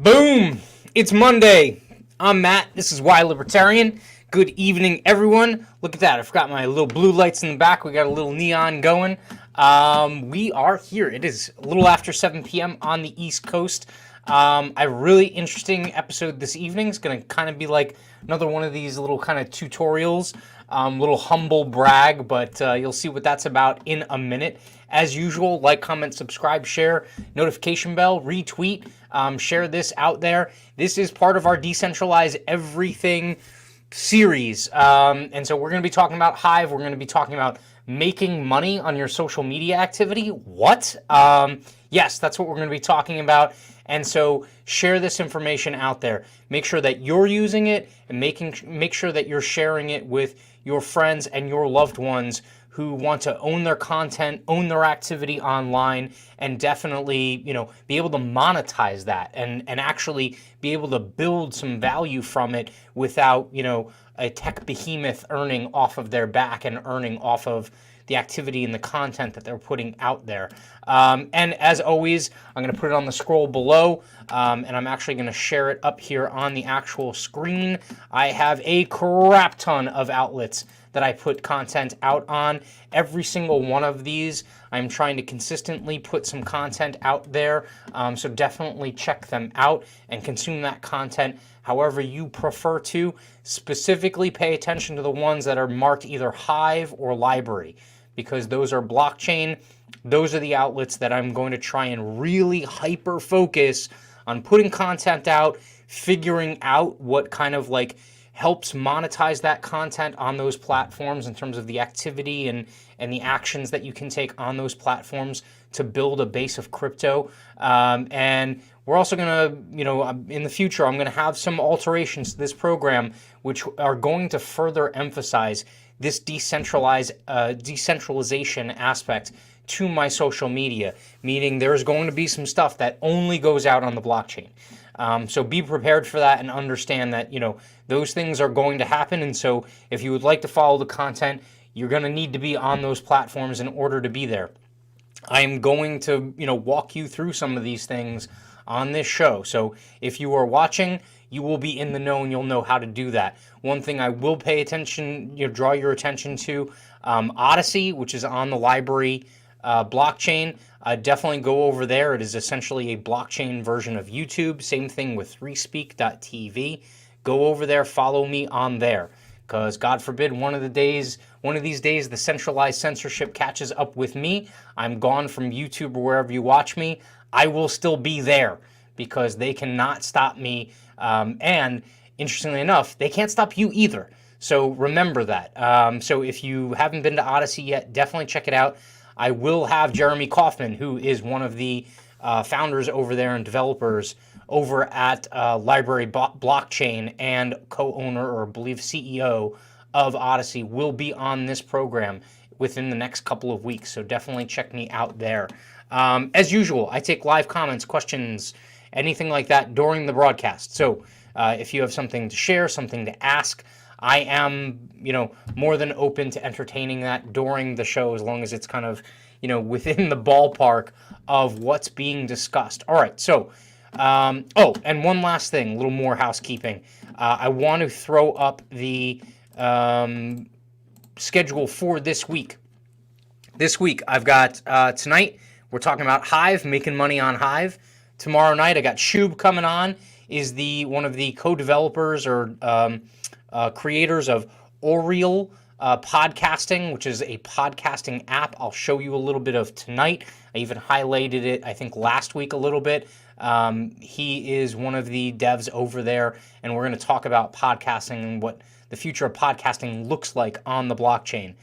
Boom! It's Monday. I'm Matt. This is Why Libertarian. Good evening, everyone. Look at that. I forgot my little blue lights in the back. We got a little neon going. We are here. It is a little after 7 p.m. on the East Coast. A really interesting episode this evening. It's going to kind of be like another one of these little kind of tutorials, little humble brag, but you'll see what that's about in a minute. As usual, like, comment, subscribe, share, notification bell, retweet, share this out there. This is part of our Decentralize Everything series. And so we're going to be talking about Hive. We're going to be talking about making money on your social media activity. What? Yes, that's what we're going to be talking about. And so share this information out there. Make sure that you're using it and make sure that you're sharing it with your friends and your loved ones who want to own their content, own their activity online, and definitely, be able to monetize that and actually be able to build some value from it without, a tech behemoth earning off of their back and earning off of the activity and the content that they're putting out there. And as always, I'm going to put it on the scroll below, and I'm actually going to share it up here on the actual screen. I have a crap ton of outlets that I put content out on. Every single one of these, I'm trying to consistently put some content out there, so definitely check them out and consume that content however you prefer to. Specifically pay attention to the ones that are marked either Hive or Library, because those are blockchain. Those are the outlets that I'm going to try and really hyper focus on putting content out, figuring out what kind of helps monetize that content on those platforms in terms of the activity and the actions that you can take on those platforms to build a base of crypto. And we're also going to, in the future, I'm going to have some alterations to this program which are going to further emphasize this decentralization aspect to my social media, meaning there's going to be some stuff that only goes out on the blockchain. So be prepared for that and understand that, those things are going to happen. And so if you would like to follow the content, you're going to need to be on those platforms in order to be there. I am going to, walk you through some of these things on this show. So if you are watching, you will be in the know and you'll know how to do that. One thing I will pay attention, draw your attention to, Odyssey, which is on the Library blockchain. Definitely go over there. It is essentially a blockchain version of YouTube. Same thing with 3speak.tv. Go over there, follow me on there, because God forbid one of these days, the centralized censorship catches up with me. I'm gone from YouTube or wherever you watch me. I will still be there because they cannot stop me. And interestingly enough, they can't stop you either. So remember that. So if you haven't been to Odyssey yet, definitely check it out. I will have Jeremy Kaufman, who is one of the founders over there and developers over at Library Blockchain and co-owner, or I believe CEO of Odyssey, will be on this program within the next couple of weeks. So definitely check me out there. As usual, I take live comments, questions, anything like that during the broadcast. So if you have something to share, something to ask, I am, more than open to entertaining that during the show, as long as it's kind of, within the ballpark of what's being discussed. All right, so, and one last thing, a little more housekeeping. I want to throw up the schedule for this week. This week, I've got tonight, we're talking about Hive, making money on Hive. Tomorrow night, I got Shub coming on, is one of the co-developers or creators of Oriel Podcasting, which is a podcasting app I'll show you a little bit of tonight. I even highlighted it, I think, last week a little bit. He is one of the devs over there, and we're going to talk about podcasting and what the future of podcasting looks like on the blockchain.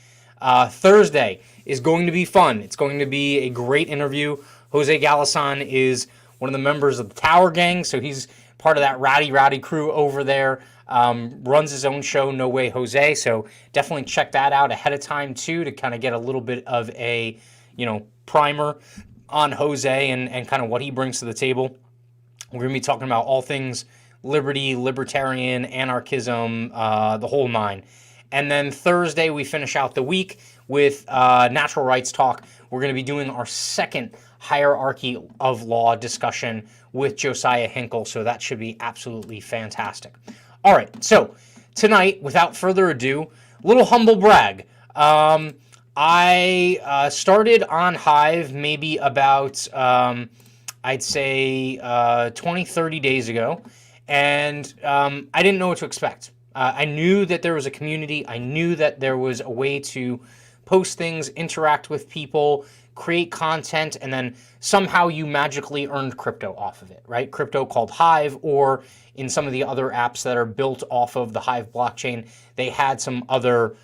Thursday is going to be fun. It's going to be a great interview. Jose Galasan is one of the members of the Tower Gang, so he's part of that rowdy crew over there. Runs his own show, No Way Jose, so definitely check that out ahead of time too, to kind of get a little bit of a primer on Jose and kind of what he brings to the table. We're going to be talking about all things liberty, libertarian, anarchism, the whole nine. And then Thursday, we finish out the week with natural rights talk. We're going to be doing our second hierarchy of law discussion with Josiah Hinkle, so that should be absolutely fantastic. All right, so tonight, without further ado, little humble brag. I started on Hive maybe about, I'd say, 20, 30 days ago, and I didn't know what to expect. I knew that there was a community. I knew that there was a way to post things, interact with people, create content, and then somehow you magically earned crypto off of it, right? Crypto called Hive, or in some of the other apps that are built off of the Hive blockchain, they had some other,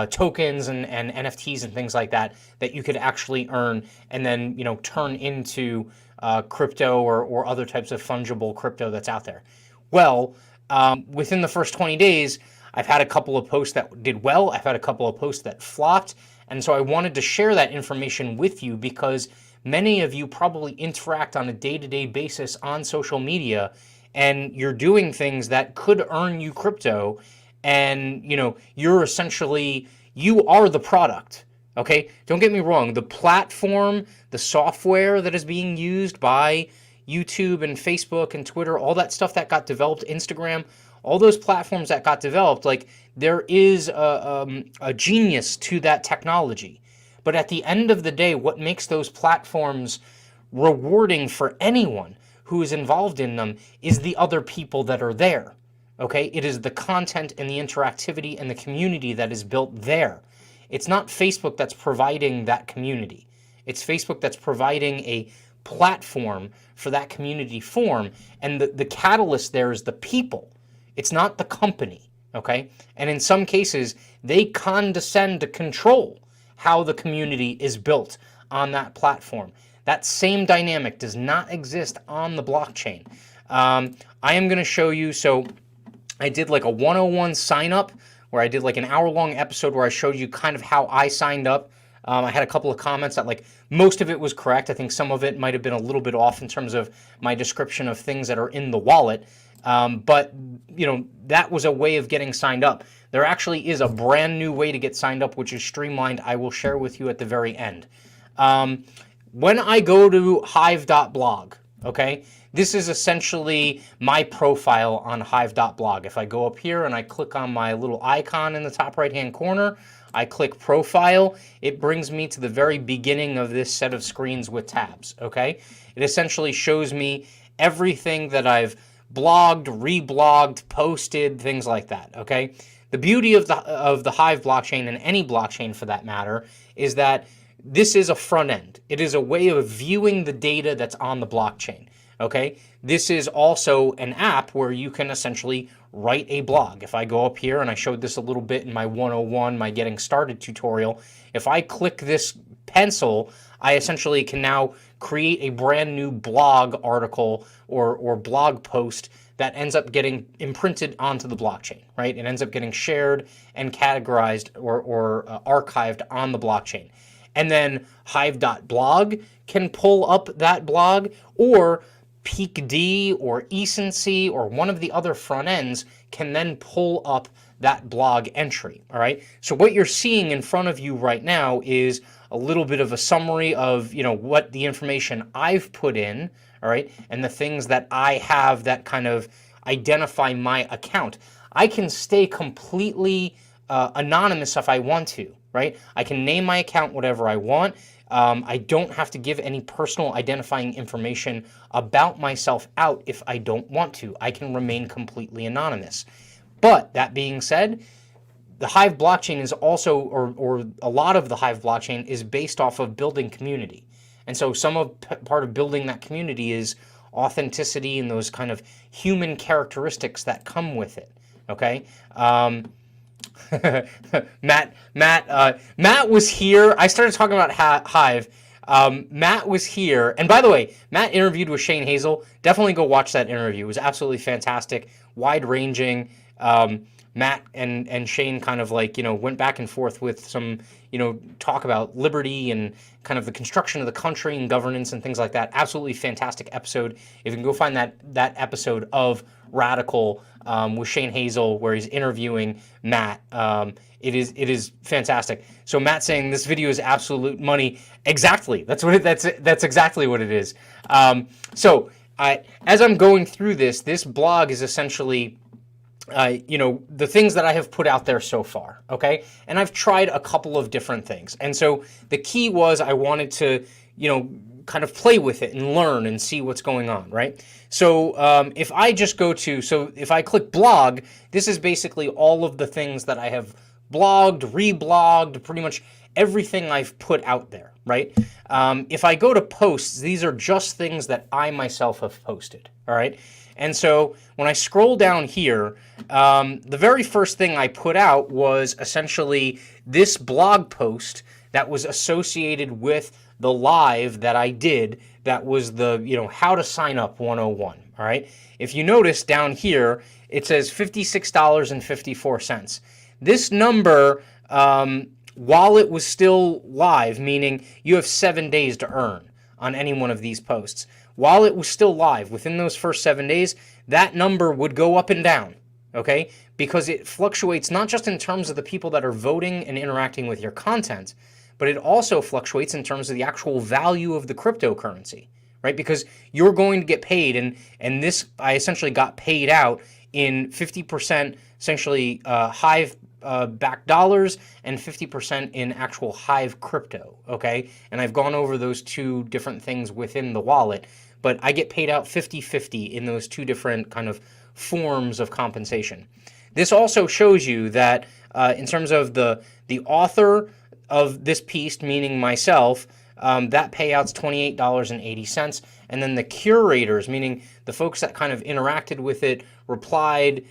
tokens and NFTs and things like that you could actually earn and then, turn into crypto or other types of fungible crypto that's out there. Well, within the first 20 days, I've had a couple of posts that did well. I've had a couple of posts that flopped. And so I wanted to share that information with you because many of you probably interact on a day-to-day basis on social media, and you're doing things that could earn you crypto, and you're essentially, you are the product. Okay? Don't get me wrong. The platform, the software that is being used by YouTube and Facebook and Twitter, all that stuff that got developed, Instagram, all those platforms that got developed, like, there is a genius to that technology. But at the end of the day, what makes those platforms rewarding for anyone who is involved in them is the other people that are there. Okay? It is the content and the interactivity and the community that is built there. It's not Facebook that's providing that community. It's Facebook that's providing a platform for that community form, and the catalyst there is the people. It's not the company, okay? And in some cases, they condescend to control how the community is built on that platform. That same dynamic does not exist on the blockchain. I am going to show you, so I did like a 101 sign up where I did like an hour-long episode where I showed you kind of how I signed up. I had a couple of comments that, like, most of it was correct. I think some of it might have been a little bit off in terms of my description of things that are in the wallet. But, that was a way of getting signed up. There actually is a brand new way to get signed up, which is streamlined. I will share with you at the very end. When I go to hive.blog, okay, this is essentially my profile on hive.blog. If I go up here and I click on my little icon in the top right-hand corner, I click profile, it brings me to the very beginning of this set of screens with tabs, okay? It essentially shows me everything that I've blogged, reblogged, posted, things like that, okay? The beauty of the Hive blockchain, and any blockchain for that matter, is that this is a front end. It is a way of viewing the data that's on the blockchain, okay? This is also an app where you can essentially write a blog. If I go up here, and I showed this a little bit in my 101, my getting started tutorial, if I click this pencil, I essentially can now create a brand new blog article or blog post that ends up getting imprinted onto the blockchain, right? It ends up getting shared and categorized or archived on the blockchain. And then hive.blog can pull up that blog, or PeakD or Ecency or one of the other front ends can then pull up that blog entry. All right. So what you're seeing in front of you right now is a little bit of a summary of, what the information I've put in. All right. And the things that I have that kind of identify my account. I can stay completely anonymous if I want to, right? I can name my account whatever I want. I don't have to give any personal identifying information about myself out if I don't want to. I can remain completely anonymous. But that being said, the Hive blockchain is also, or a lot of the Hive blockchain is based off of building community. And so part of building that community is authenticity and those kind of human characteristics that come with it. Okay. Matt was here. I started talking about Hive. Matt was here. And by the way, Matt interviewed with Shane Hazel. Definitely go watch that interview. It was absolutely fantastic, wide-ranging. Matt and Shane kind of went back and forth with some, talk about liberty and kind of the construction of the country and governance and things like that. Absolutely fantastic episode. If you can go find that episode of Radical with Shane Hazel where he's interviewing Matt, it is fantastic. So Matt saying this video is absolute money. Exactly. That's exactly what it is. So as I'm going through this blog is essentially the things that I have put out there so far, okay? And I've tried a couple of different things. And so the key was I wanted to, kind of play with it and learn and see what's going on, right? So if I just if I click blog, this is basically all of the things that I have blogged, reblogged, pretty much everything I've put out there, right? If I go to posts, these are just things that I myself have posted, all right? And so when I scroll down here, the very first thing I put out was essentially this blog post that was associated with the live that I did that was the, how to sign up 101, all right? If you notice down here, it says $56.54. This number, while it was still live, meaning you have 7 days to earn on any one of these posts, while it was still live, within those first 7 days, that number would go up and down, okay? Because it fluctuates not just in terms of the people that are voting and interacting with your content, but it also fluctuates in terms of the actual value of the cryptocurrency, right? Because you're going to get paid, and this, I essentially got paid out in 50% essentially Hive backed dollars and 50% in actual Hive crypto, okay? And I've gone over those two different things within the wallet, but I get paid out 50-50 in those two different kind of forms of compensation. This also shows you that in terms of the author of this piece, meaning myself, that payout's $28.80. And then the curators, meaning the folks that kind of interacted with it, replied,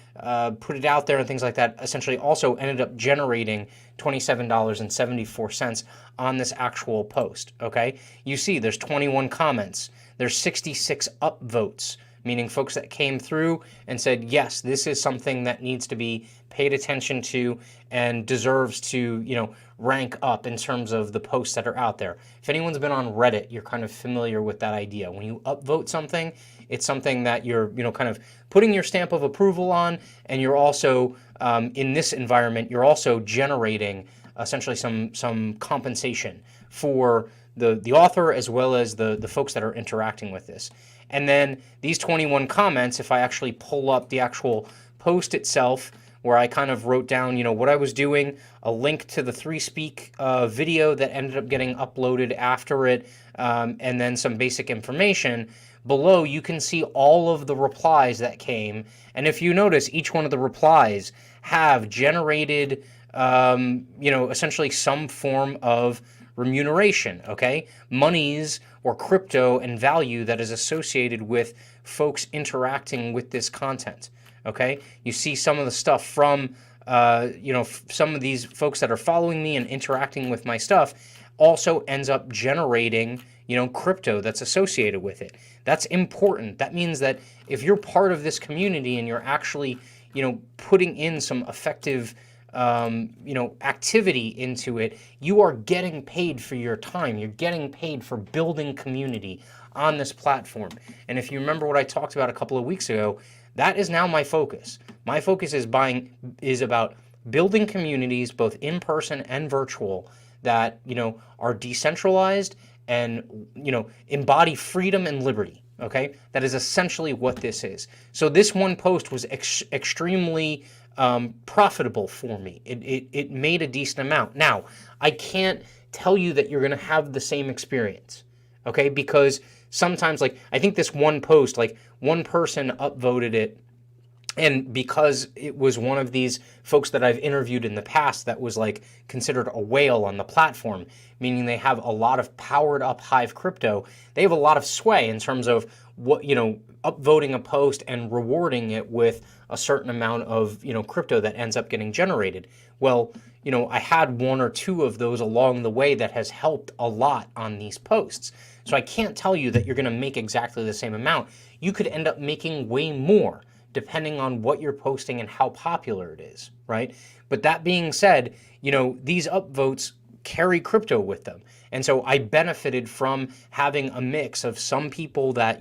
put it out there and things like that, essentially also ended up generating $27.74 on this actual post, okay? You see there's 21 comments. There's 66 upvotes, meaning folks that came through and said, yes, this is something that needs to be paid attention to and deserves to, rank up in terms of the posts that are out there. If anyone's been on Reddit, you're kind of familiar with that idea. When you upvote something, it's something that you're, kind of putting your stamp of approval on, and you're also, in this environment, you're also generating essentially some compensation for the author as well as the folks that are interacting with this. And then these 21 comments, if I actually pull up the actual post itself, where I kind of wrote down, what I was doing, a link to the 3Speak video that ended up getting uploaded after it, and then some basic information. Below, you can see all of the replies that came. And if you notice, each one of the replies have generated, essentially some form of remuneration, okay? Monies or crypto and value that is associated with folks interacting with this content. Okay, you see some of the stuff from, some of these folks that are following me and interacting with my stuff. also ends up generating, crypto that's associated with it. That's important. That means that if you're part of this community and you're actually, putting in some effective, activity into it, you are getting paid for your time. You're getting paid for building community on this platform. And if you remember what I talked about a couple of weeks ago, that is now my focus. My focus is about building communities, both in person and virtual, that are decentralized and embody freedom and liberty. Okay, that is essentially what this is. So this one post was extremely profitable for me. It made a decent amount. Now, I can't tell you that you're going to have the same experience, okay? Because sometimes, like, I think this one post, like, one person upvoted it, and because it was one of these folks that I've interviewed in the past that was like considered a whale on the platform, meaning they have a lot of powered up Hive crypto, they have a lot of sway in terms of what, upvoting a post and rewarding it with a certain amount of, crypto that ends up getting generated. Well, I had one or two of those along the way that has helped a lot on these posts. So I can't tell you that you're going to make exactly the same amount. You could end up making way more, depending on what you're posting and how popular it is, right? But that being said, these upvotes carry crypto with them. And so I benefited from having a mix of some people that,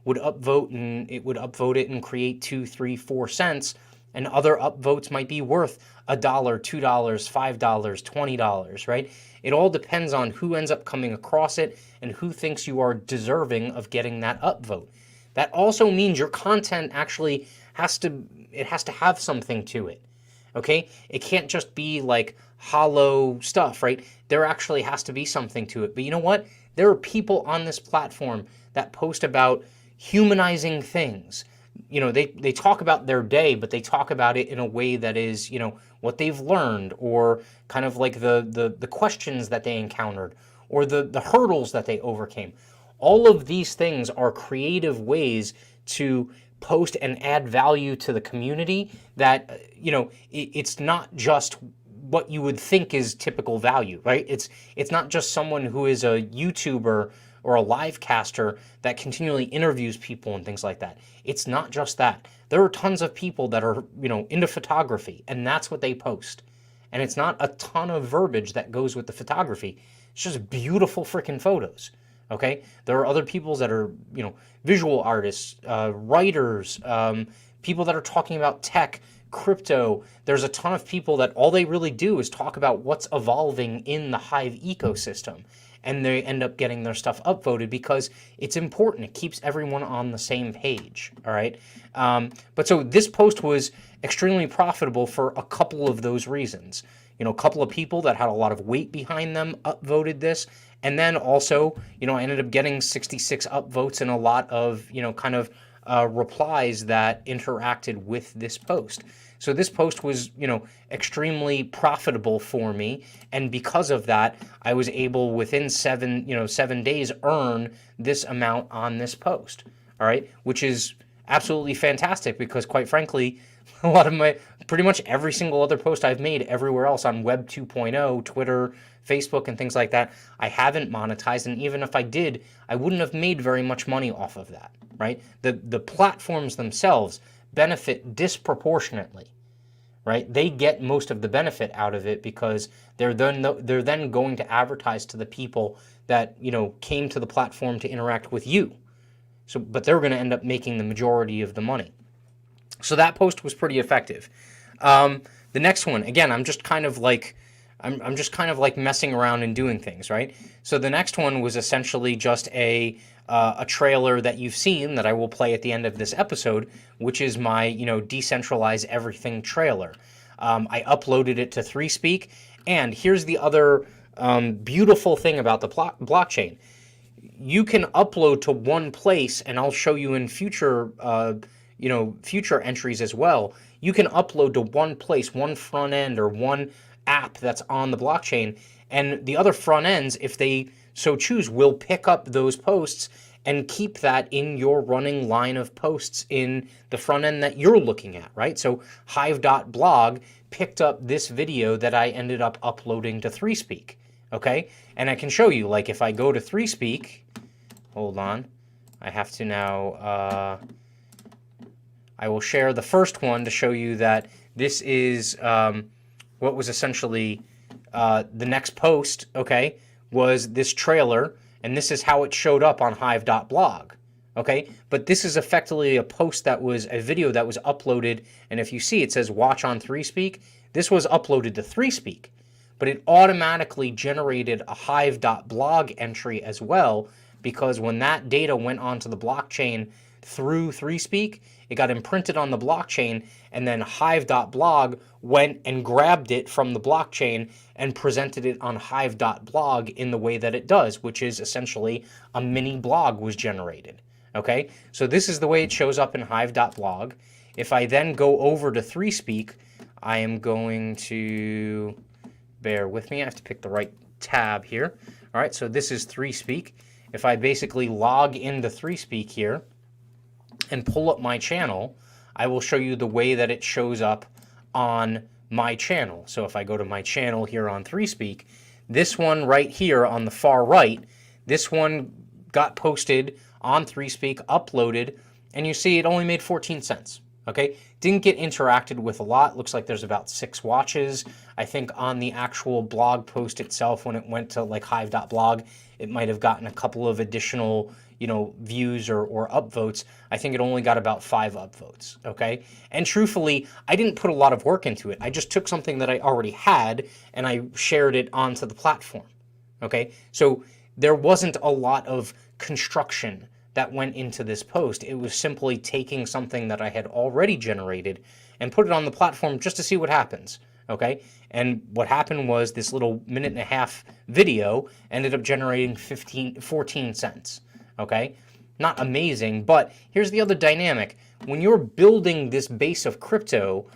would upvote and it would upvote it and create 2, 3, 4 cents. And other upvotes might be worth $1, $2, $5, $20, right? It all depends on who ends up coming across it and who thinks you are deserving of getting that upvote. That also means your content actually has to have something to it, okay? It can't just be like hollow stuff, right? There actually has to be something to it. But you know what? There are people on this platform that post about humanizing things. They talk about their day, but they talk about it in a way that is, what they've learned, or kind of like the questions that they encountered, or the hurdles that they overcame. All of these things are creative ways to post and add value to the community that, it's not just what you would think is typical value, right? It's not just someone who is a YouTuber or a live caster that continually interviews people and things like that. It's not just that. There are tons of people that are, into photography, and that's what they post. And it's not a ton of verbiage that goes with the photography. It's just beautiful freaking photos. Okay, there are other people that are, visual artists, writers, people that are talking about tech, crypto. There's a ton of people that all they really do is talk about what's evolving in the Hive ecosystem. And they end up getting their stuff upvoted because it's important. It keeps everyone on the same page, all right? But so this post was extremely profitable for a couple of those reasons. A couple of people that had a lot of weight behind them upvoted this. And then also, I ended up getting 66 upvotes and a lot of, replies that interacted with this post. So this post was, extremely profitable for me. And because of that, I was able within 7 days earn this amount on this post. All right. Which is absolutely fantastic because quite frankly, a lot of pretty much every single other post I've made everywhere else on Web 2.0, Twitter, Facebook, and things like that, I haven't monetized. And even if I did, I wouldn't have made very much money off of that, right? The platforms themselves benefit disproportionately, right? They get most of the benefit out of it because they're then going to advertise to the people that, came to the platform to interact with you. So, but they're going to end up making the majority of the money. So that post was pretty effective. The next one, again, I'm just kind of like messing around and doing things, right? So the next one was essentially just a trailer that you've seen that I will play at the end of this episode, which is my decentralize everything trailer. I uploaded it to 3Speak, and here's the other beautiful thing about the blockchain. You can upload to one place, and I'll show you in future future entries as well. You can upload to one place, one front end or one app that's on the blockchain, and the other front ends, if they so choose, will pick up those posts and keep that in your running line of posts in the front end that you're looking at, right? So hive.blog picked up this video that I ended up uploading to 3Speak. okay? And I can show you, like if I go to 3Speak, hold on, I have to now, I will share the first one to show you that this is what was essentially the next post, okay, was this trailer, and this is how it showed up on hive.blog, okay? But this is effectively a post that was a video that was uploaded, and if you see, it says watch on 3Speak. This was uploaded to 3Speak, but it automatically generated a hive.blog entry as well, because when that data went onto the blockchain through 3Speak, it got imprinted on the blockchain, and then hive.blog went and grabbed it from the blockchain and presented it on hive.blog in the way that it does, which is essentially a mini blog was generated. Okay, so this is the way it shows up in hive.blog. If I then go over to 3Speak, I am going to, bear with me, I have to pick the right tab here. All right, so this is 3Speak. If I basically log into 3Speak here and pull up my channel, I will show you the way that it shows up on my channel. So if I go to my channel here on 3Speak, this one right here on the far right, this one got posted on 3Speak, uploaded, and you see it only made 14 cents. Okay, didn't get interacted with a lot. Looks like there's about 6 watches. I think on the actual blog post itself, when it went to like hive.blog, it might have gotten a couple of additional, views or upvotes. I think it only got about 5 upvotes. Okay, and truthfully, I didn't put a lot of work into it. I just took something that I already had and I shared it onto the platform. Okay, so there wasn't a lot of construction that went into this post. It was simply taking something that I had already generated and put it on the platform just to see what happens, okay? And what happened was this little minute-and-a-half video ended up generating 14 cents, okay? Not amazing, but here's the other dynamic. When you're building this base of crypto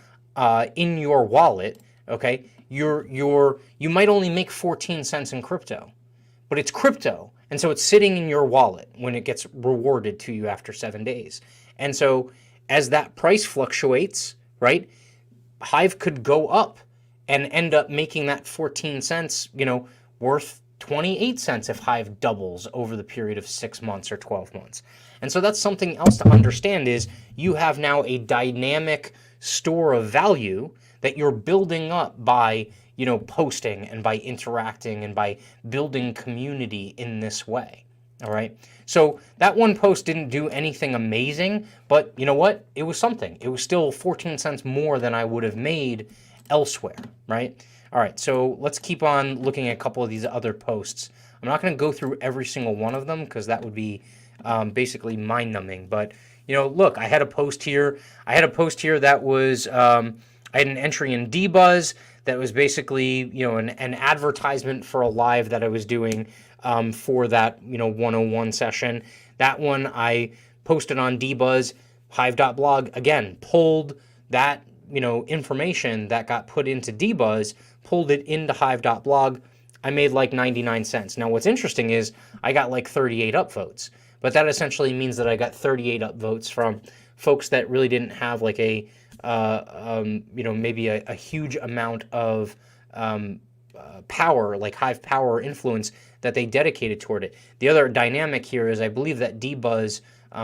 in your wallet, okay, you might only make 14 cents in crypto, but it's crypto. And so it's sitting in your wallet when it gets rewarded to you after 7 days. And so as that price fluctuates, right, Hive could go up and end up making that 14 cents, worth 28 cents if Hive doubles over the period of 6 months or 12 months. And so that's something else to understand is you have now a dynamic store of value that you're building up by posting and by interacting and by building community in this way. All right. So that one post didn't do anything amazing, but you know what? It was something. It was still 14 cents more than I would have made elsewhere. Right. All right. So let's keep on looking at a couple of these other posts. I'm not going to go through every single one of them because that would be basically mind numbing. But, look, I had a post here. That was I had an entry in DBuzz that was basically, an advertisement for a live that I was doing for that, 101 session. That one I posted on DBuzz, hive.blog, again, pulled that, information that got put into DBuzz, pulled it into hive.blog. I made like 99 cents. Now, what's interesting is I got like 38 upvotes, but that essentially means that I got 38 upvotes from folks that really didn't have like a maybe a huge amount of power, like Hive power influence that they dedicated toward it. The other dynamic here is I believe that DBuzz,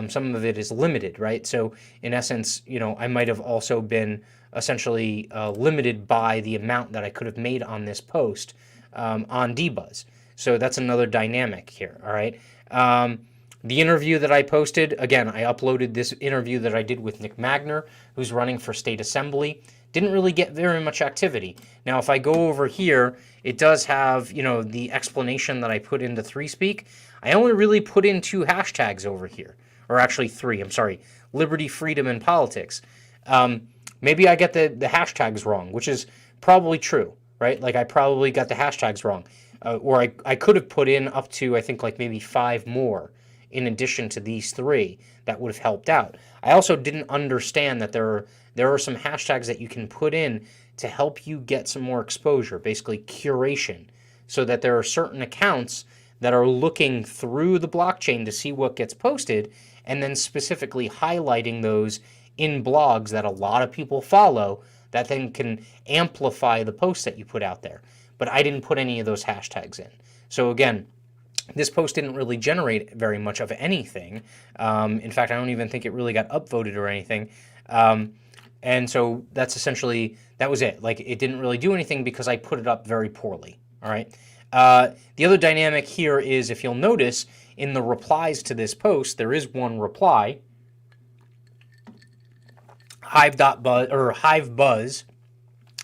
some of it is limited, right? So in essence, I might have also been essentially limited by the amount that I could have made on this post on DBuzz. So that's another dynamic here, all right? The interview that I posted, again, I uploaded this interview that I did with Nick Magner, who's running for state assembly. Didn't really get very much activity. Now, if I go over here, it does have, the explanation that I put into 3Speak. I only really put in 2 hashtags over here, or actually 3, I'm sorry, liberty, freedom, and politics. Maybe I get the hashtags wrong, which is probably true, right? Like I probably got the hashtags wrong. Or I could have put in up to, I think, like maybe 5 more in addition to these 3 that would have helped out. I also didn't understand that there are some hashtags that you can put in to help you get some more exposure, basically curation, so that there are certain accounts that are looking through the blockchain to see what gets posted and then specifically highlighting those in blogs that a lot of people follow that then can amplify the posts that you put out there. but I didn't put any of those hashtags in. So again, this post didn't really generate very much of anything. In fact, I don't even think it really got upvoted or anything. And so that's essentially, that was it. Like, it didn't really do anything because I put it up very poorly. All right. The other dynamic here is, if you'll notice, in the replies to this post, there is one reply. Hive.buzz or HiveBuzz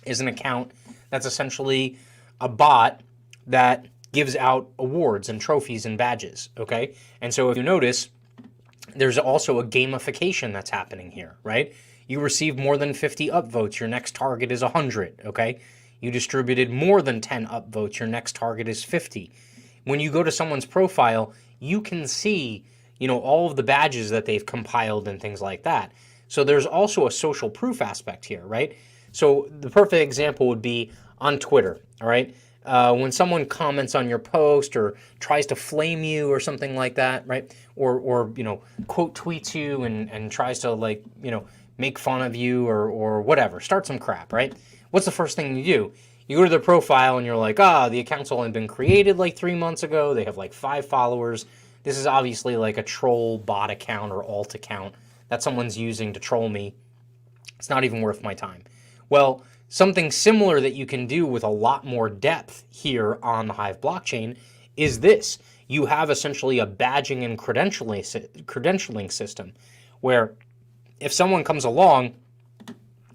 is an account that's essentially a bot that gives out awards and trophies and badges, okay? And so if you notice, there's also a gamification that's happening here, right? You receive more than 50 upvotes, your next target is 100, okay? You distributed more than 10 upvotes, your next target is 50. When you go to someone's profile, you can see, all of the badges that they've compiled and things like that. So there's also a social proof aspect here, right? So the perfect example would be on Twitter, all right? When someone comments on your post or tries to flame you or something like that, right? Or quote tweets you and tries to make fun of you or whatever, start some crap, right? What's the first thing you do? You go to their profile and you're like, the account's only been created like 3 months ago. They have like 5 followers. This is obviously like a troll bot account or alt account that someone's using to troll me. It's not even worth my time. Well, something similar that you can do with a lot more depth here on the Hive blockchain is this. You have essentially a badging and credentialing system where if someone comes along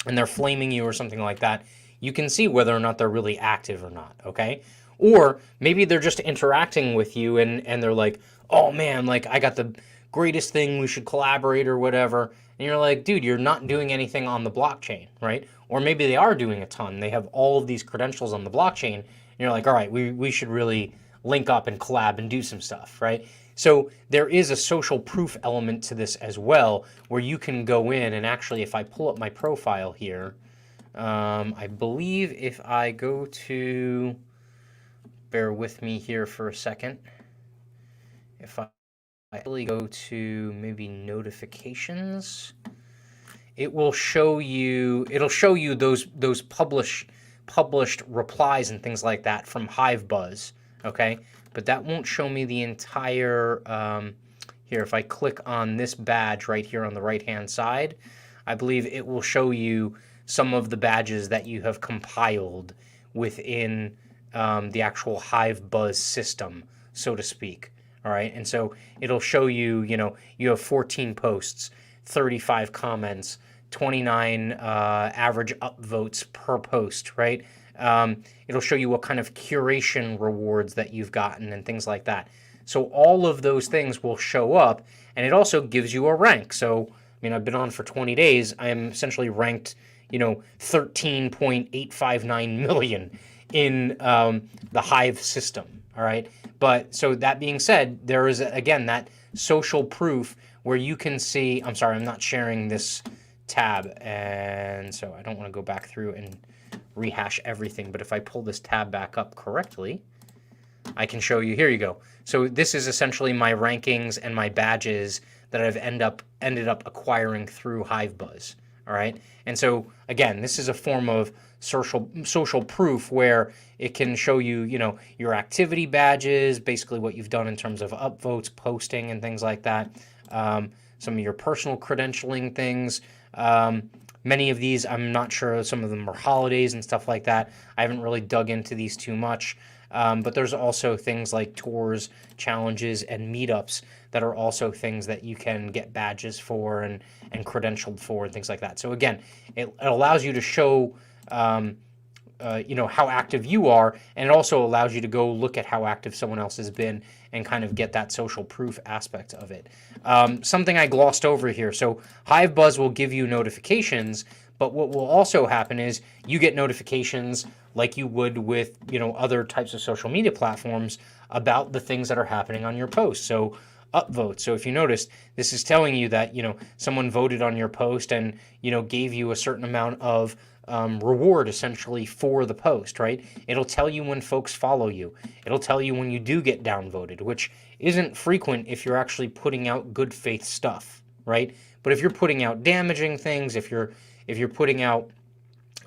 and they're flaming you or something like that, you can see whether or not they're really active or not, okay? Or maybe they're just interacting with you and they're like, oh man, like I got the greatest thing, we should collaborate or whatever. And you're like, dude, you're not doing anything on the blockchain, right? Or maybe they are doing a ton. They have all of these credentials on the blockchain. And you're like, all right, we should really link up and collab and do some stuff, right? So there is a social proof element to this as well, where you can go in and actually, if I pull up my profile here, I believe if I go to, bear with me here for a second, if I actually go to maybe notifications, it will show you, those published replies and things like that from HiveBuzz, okay? But that won't show me the entire, here, if I click on this badge right here on the right-hand side, I believe it will show you some of the badges that you have compiled within the actual HiveBuzz system, so to speak. All right, and so it'll show you, you have 14 posts, 35 comments, 29 average upvotes per post, right? It'll show you what kind of curation rewards that you've gotten and things like that. So all of those things will show up, and it also gives you a rank. So, I've been on for 20 days. I am essentially ranked, 13.859 million in the Hive system, all right? But so that being said, there is, again, that social proof where you can see, I'm sorry, I'm not sharing this tab, and so I don't want to go back through and rehash everything, but if I pull this tab back up correctly, I can show you, here you go. So this is essentially my rankings and my badges that I've ended up acquiring through HiveBuzz, all right? And so, again, this is a form of social proof where it can show you, your activity badges, basically what you've done in terms of upvotes, posting, and things like that. Some of your personal credentialing things. Many of these, I'm not sure, some of them are holidays and stuff like that. I haven't really dug into these too much. But there's also things like tours, challenges, and meetups that are also things that you can get badges for and credentialed for and things like that. So again, it allows you to show how active you are, and it also allows you to go look at how active someone else has been and kind of get that social proof aspect of it. Something I glossed over here. So HiveBuzz will give you notifications, but what will also happen is you get notifications like you would with, other types of social media platforms about the things that are happening on your post. So upvotes. So if you notice, this is telling you that, someone voted on your post and, gave you a certain amount of reward essentially for the post, right? It'll tell you when folks follow you. It'll tell you when you do get downvoted, which isn't frequent if you're actually putting out good faith stuff, right? But if you're putting out damaging things, if you're putting out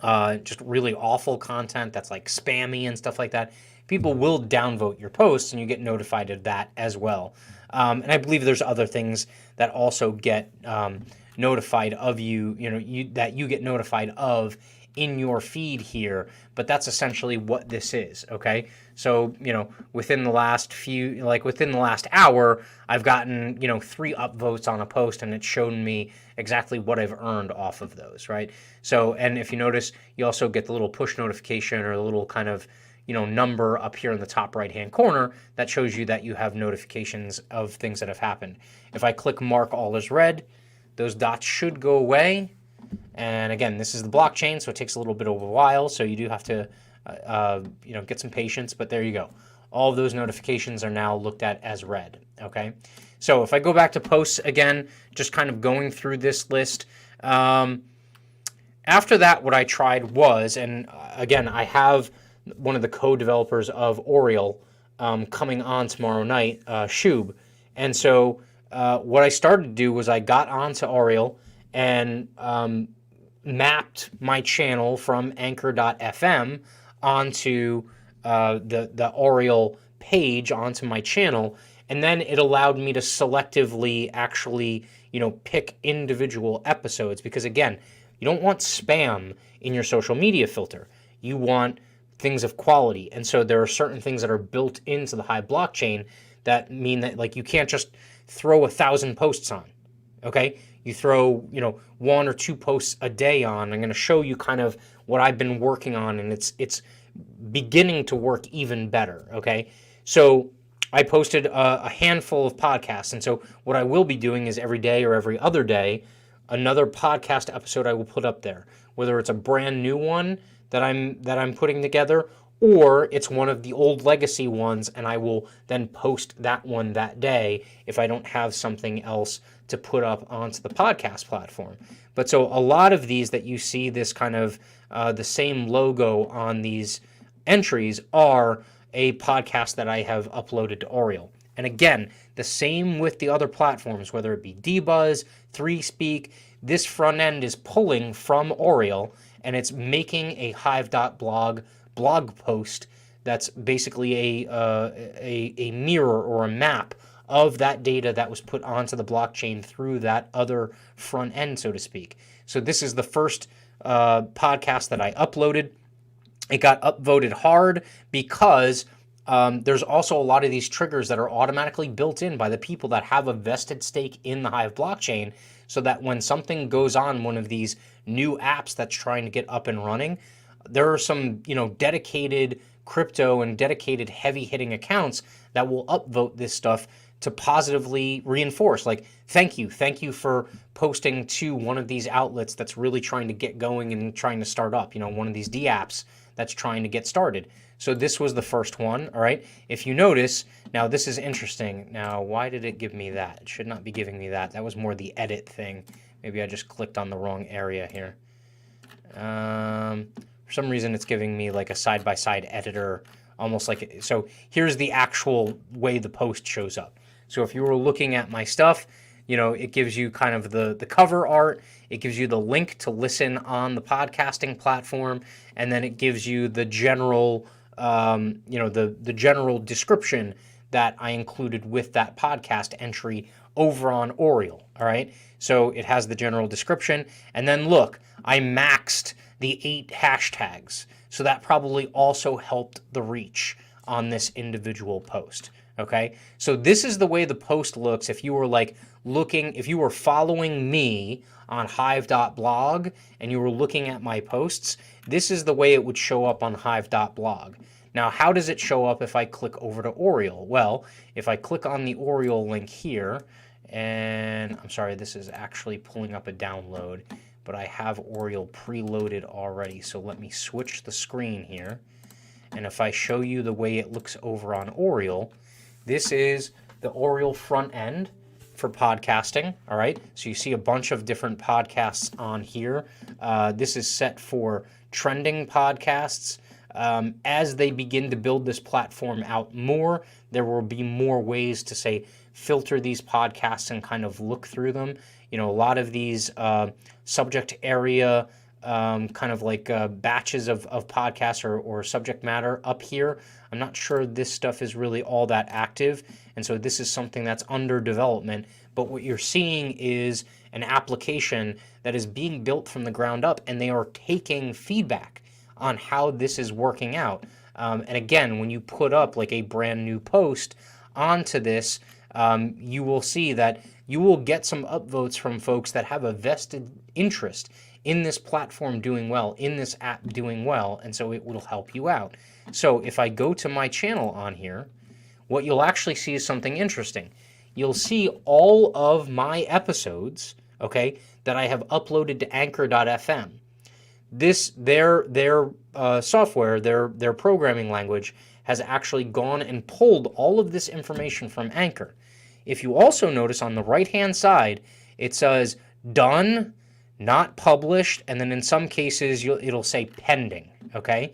just really awful content that's like spammy and stuff like that, people will downvote your posts and you get notified of that as well. And I believe there's other things that also get notified of you, that you get notified of in your feed here, but that's essentially what this is, okay? So, within the last hour, I've gotten, 3 upvotes on a post, and it's shown me exactly what I've earned off of those, right? So, and if you notice, you also get the little push notification or the little kind of, number up here in the top right-hand corner that shows you that you have notifications of things that have happened. If I click mark all as read, those dots should go away. And again, this is the blockchain, so it takes a little bit of a while. So you do have to, get some patience. But there you go. All of those notifications are now looked at as read. Okay. So if I go back to posts again, just kind of going through this list. After that, what I tried was, and again, I have one of the co-developers of Oriole coming on tomorrow night, Shub. And so what I started to do was I got onto Oriole and mapped my channel from anchor.fm onto the Oriole page onto my channel, and then it allowed me to selectively actually, pick individual episodes, because again, you don't want spam in your social media filter. You want things of quality. And so there are certain things that are built into the Hive blockchain that mean that, like, you can't just throw 1,000 posts on, okay? You throw, 1 or 2 posts a day on. I'm going to show you kind of what I've been working on, and it's beginning to work even better, okay? So I posted a handful of podcasts, and so what I will be doing is every day or every other day, another podcast episode I will put up there, whether it's a brand new one that I'm putting together, or it's one of the old legacy ones, and I will then post that one that day if I don't have something else to put up onto the podcast platform. But so a lot of these that you see this kind of the same logo on these entries are a podcast that I have uploaded to Oriole. And again, the same with the other platforms, whether it be DBuzz, 3Speak, this front end is pulling from Oriole, and it's making a hive.blog blog post that's basically a mirror or a map of that data that was put onto the blockchain through that other front end, so to speak. So this is the first podcast that I uploaded. It got upvoted hard because there's also a lot of these triggers that are automatically built in by the people that have a vested stake in the Hive blockchain, so that when something goes on one of these new apps that's trying to get up and running, there are some, dedicated crypto and dedicated heavy hitting accounts that will upvote this stuff to positively reinforce, like, thank you for posting to one of these outlets that's really trying to get going and trying to start up, one of these D apps that's trying to get started. So this was the first one, all right? If you notice, now this is interesting. Now, why did it give me that? It should not be giving me that. That was more the edit thing. Maybe I just clicked on the wrong area here. For some reason, it's giving me like a side-by-side editor, almost like, so here's the actual way the post shows up. So if you were looking at my stuff, it gives you kind of the cover art, it gives you the link to listen on the podcasting platform, and then it gives you the general, the general description that I included with that podcast entry over on Oriole, all right? So it has the general description, and then look, I maxed the 8 hashtags, so that probably also helped the reach on this individual post. Okay, so this is the way the post looks if you were if you were following me on hive.blog and you were looking at my posts, this is the way it would show up on hive.blog. Now, how does it show up if I click over to Oriole? Well, if I click on the Oriole link here, and I'm sorry, this is actually pulling up a download, but I have Oriole preloaded already, so let me switch the screen here. And if I show you the way it looks over on Oriole, this is the Oriole front end for podcasting, all right? So you see a bunch of different podcasts on here. This is set for trending podcasts. As they begin to build this platform out more, there will be more ways to, say, filter these podcasts and kind of look through them. A lot of these subject area kind of like batches of podcasts or subject matter up here. I'm not sure this stuff is really all that active, and so this is something that's under development. But what you're seeing is an application that is being built from the ground up, and they are taking feedback on how this is working out. And again, when you put up like a brand new post onto this, you will see that you will get some upvotes from folks that have a vested interest in this platform doing well, in this app doing well, and so it will help you out. So if I go to my channel on here, what you'll actually see is something interesting. You'll see all of my episodes, okay, that I have uploaded to Anchor.fm. Their software, their programming language has actually gone and pulled all of this information from Anchor. If you also notice on the right-hand side, it says done, not published, and then in some cases it'll say pending, okay?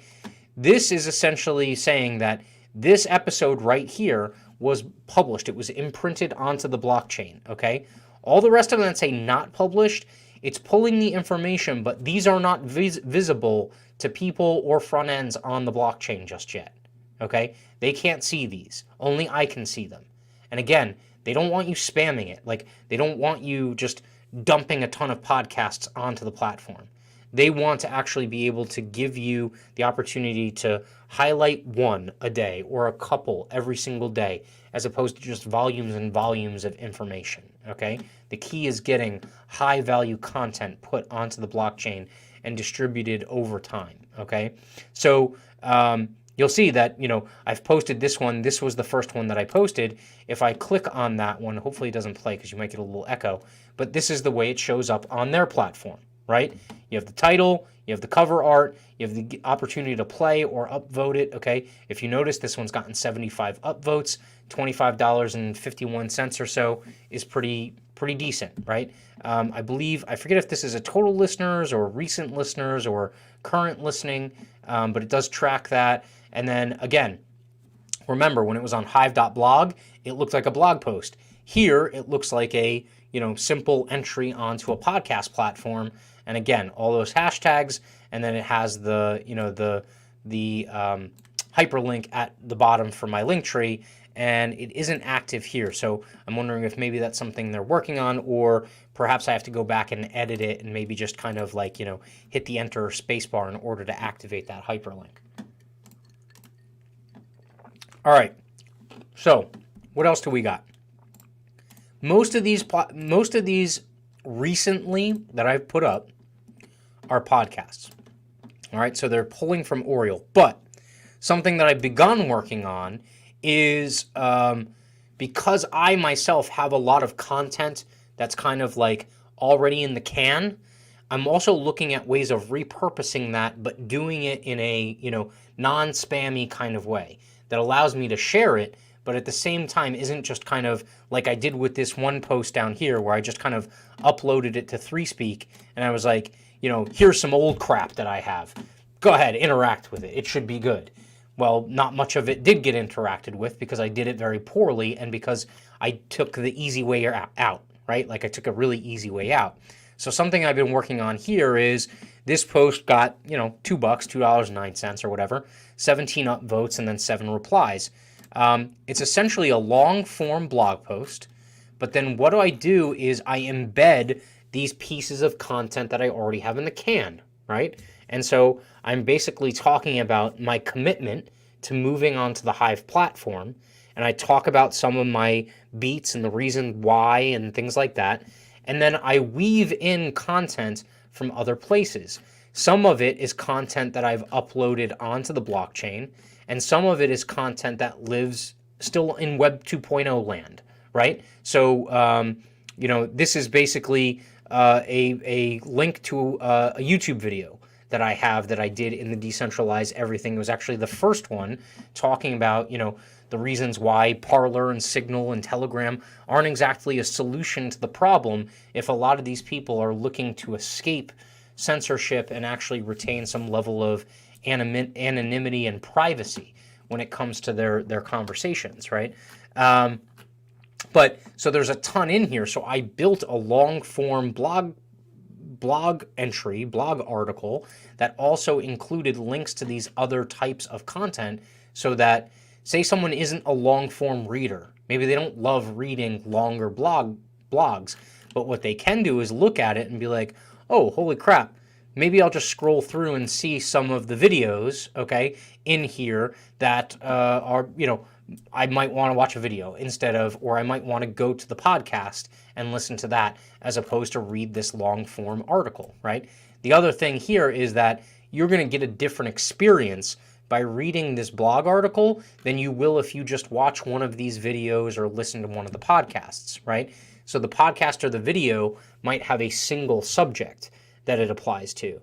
This is essentially saying that this episode right here was published. It was imprinted onto the blockchain, okay? All the rest of them that say not published, it's pulling the information, but these are not visible to people or front ends on the blockchain just yet, okay? They can't see these. Only I can see them. And again, they don't want you spamming it. Like, they don't want you just dumping a ton of podcasts onto the platform. They want to actually be able to give you the opportunity to highlight one a day or a couple every single day, as opposed to just volumes and volumes of information, okay? The key is getting high value content put onto the blockchain and distributed over time, okay? So you'll see that, I've posted this one. This was the first one that I posted. If I click on that one, hopefully it doesn't play because you might get a little echo, but this is the way it shows up on their platform, right? You have the title, you have the cover art, you have the opportunity to play or upvote it, okay? If you notice, this one's gotten 75 upvotes, $25.51 or so is pretty decent, right? I forget if this is a total listeners or recent listeners or current listening, but it does track that. And then again, remember when it was on hive.blog, it looked like a blog post. Here, it looks like a simple entry onto a podcast platform. And again, all those hashtags, and then it has the hyperlink at the bottom for my link tree, and it isn't active here. So I'm wondering if maybe that's something they're working on, or perhaps I have to go back and edit it and maybe just kind of like, hit the enter or space bar in order to activate that hyperlink. All right, so what else do we got? Most of these recently that I've put up are podcasts. All right, so they're pulling from Oriole, but something that I've begun working on is because I myself have a lot of content that's kind of like already in the can, I'm also looking at ways of repurposing that, but doing it in a non-spammy kind of way that allows me to share it, but at the same time isn't just kind of like I did with this one post down here where I just kind of uploaded it to ThreeSpeak and I was like, here's some old crap that I have. Go ahead, interact with it. It should be good. Well, not much of it did get interacted with because I did it very poorly and because I took the easy way out, right? Like I took a really easy way out. So something I've been working on here is this post got, $2, $2.09 or whatever, 17 upvotes and then 7 replies. It's essentially a long form blog post, but then what I do is I embed these pieces of content that I already have in the can, right? And so I'm basically talking about my commitment to moving onto the Hive platform, and I talk about some of my beats and the reason why and things like that, and then I weave in content from other places. Some of it is content that I've uploaded onto the blockchain, and some of it is content that lives still in Web 2.0 land, right? So, this is basically a link to a YouTube video that I have that I did in the Decentralize Everything. It was actually the first one talking about, the reasons why Parler and Signal and Telegram aren't exactly a solution to the problem if a lot of these people are looking to escape censorship and actually retain some level of anonymity and privacy when it comes to their conversations, right? But so there's a ton in here. So I built a long form blog blog entry, blog article that also included links to these other types of content so that, say someone isn't a long form reader, maybe they don't love reading longer blogs, but what they can do is look at it and be like, oh, holy crap, maybe I'll just scroll through and see some of the videos, okay, in here that are, I might want to watch a video instead of, or I might want to go to the podcast and listen to that as opposed to read this long form article, right? The other thing here is that you're going to get a different experience by reading this blog article than you will if you just watch one of these videos or listen to one of the podcasts, right? So the podcast or the video might have a single subject that it applies to.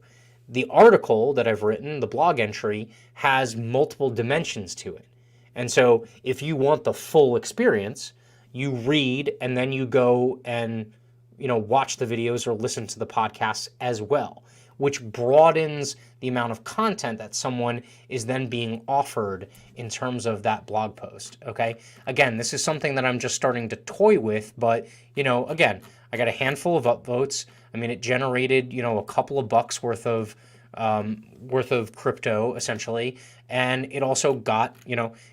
The article that I've written, the blog entry, has multiple dimensions to it. And so if you want the full experience, you read and then you go and watch the videos or listen to the podcasts as well, which broadens the amount of content that someone is then being offered in terms of that blog post, okay? Again, this is something that I'm just starting to toy with, but, again, I got a handful of upvotes. I mean, it generated, a couple of bucks worth of crypto, essentially, and it also got,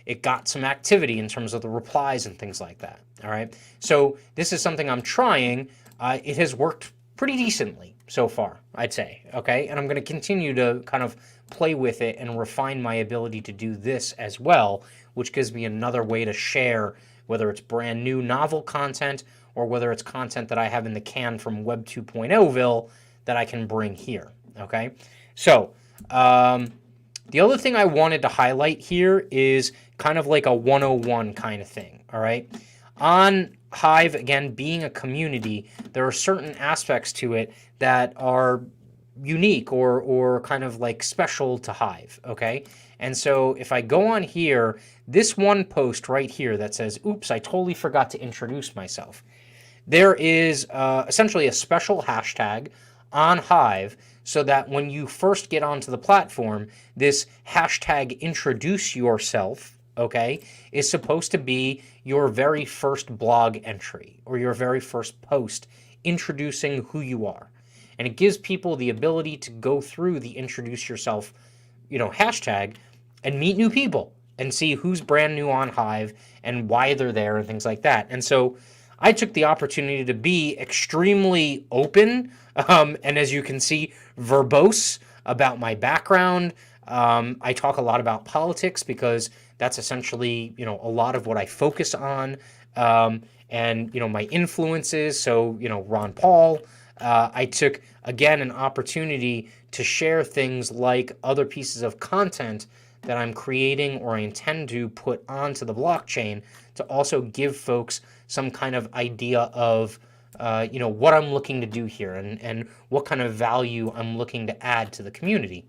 it got some activity in terms of the replies and things like that, all right? So this is something I'm trying. It has worked pretty decently so far, I'd say, okay? And I'm going to continue to kind of play with it and refine my ability to do this as well, which gives me another way to share, whether it's brand new novel content or whether it's content that I have in the can from Web 2.0ville that I can bring here, okay? So the other thing I wanted to highlight here is kind of like a 101 kind of thing, all right? On Hive, again, being a community, there are certain aspects to it that are unique or kind of like special to Hive, okay? And so if I go on here, this one post right here that says, oops, I totally forgot to introduce myself. There is essentially a special hashtag on Hive so that when you first get onto the platform, this hashtag introduce yourself, okay, is supposed to be your very first blog entry or your very first post introducing who you are. And it gives people the ability to go through the introduce yourself, hashtag and meet new people and see who's brand new on Hive and why they're there and things like that. And so I took the opportunity to be extremely open and, as you can see, verbose about my background. I talk a lot about politics because that's essentially, a lot of what I focus on, and, my influences. So, Ron Paul. I took, again, an opportunity to share things like other pieces of content that I'm creating or I intend to put onto the blockchain to also give folks some kind of idea of, what I'm looking to do here and what kind of value I'm looking to add to the community.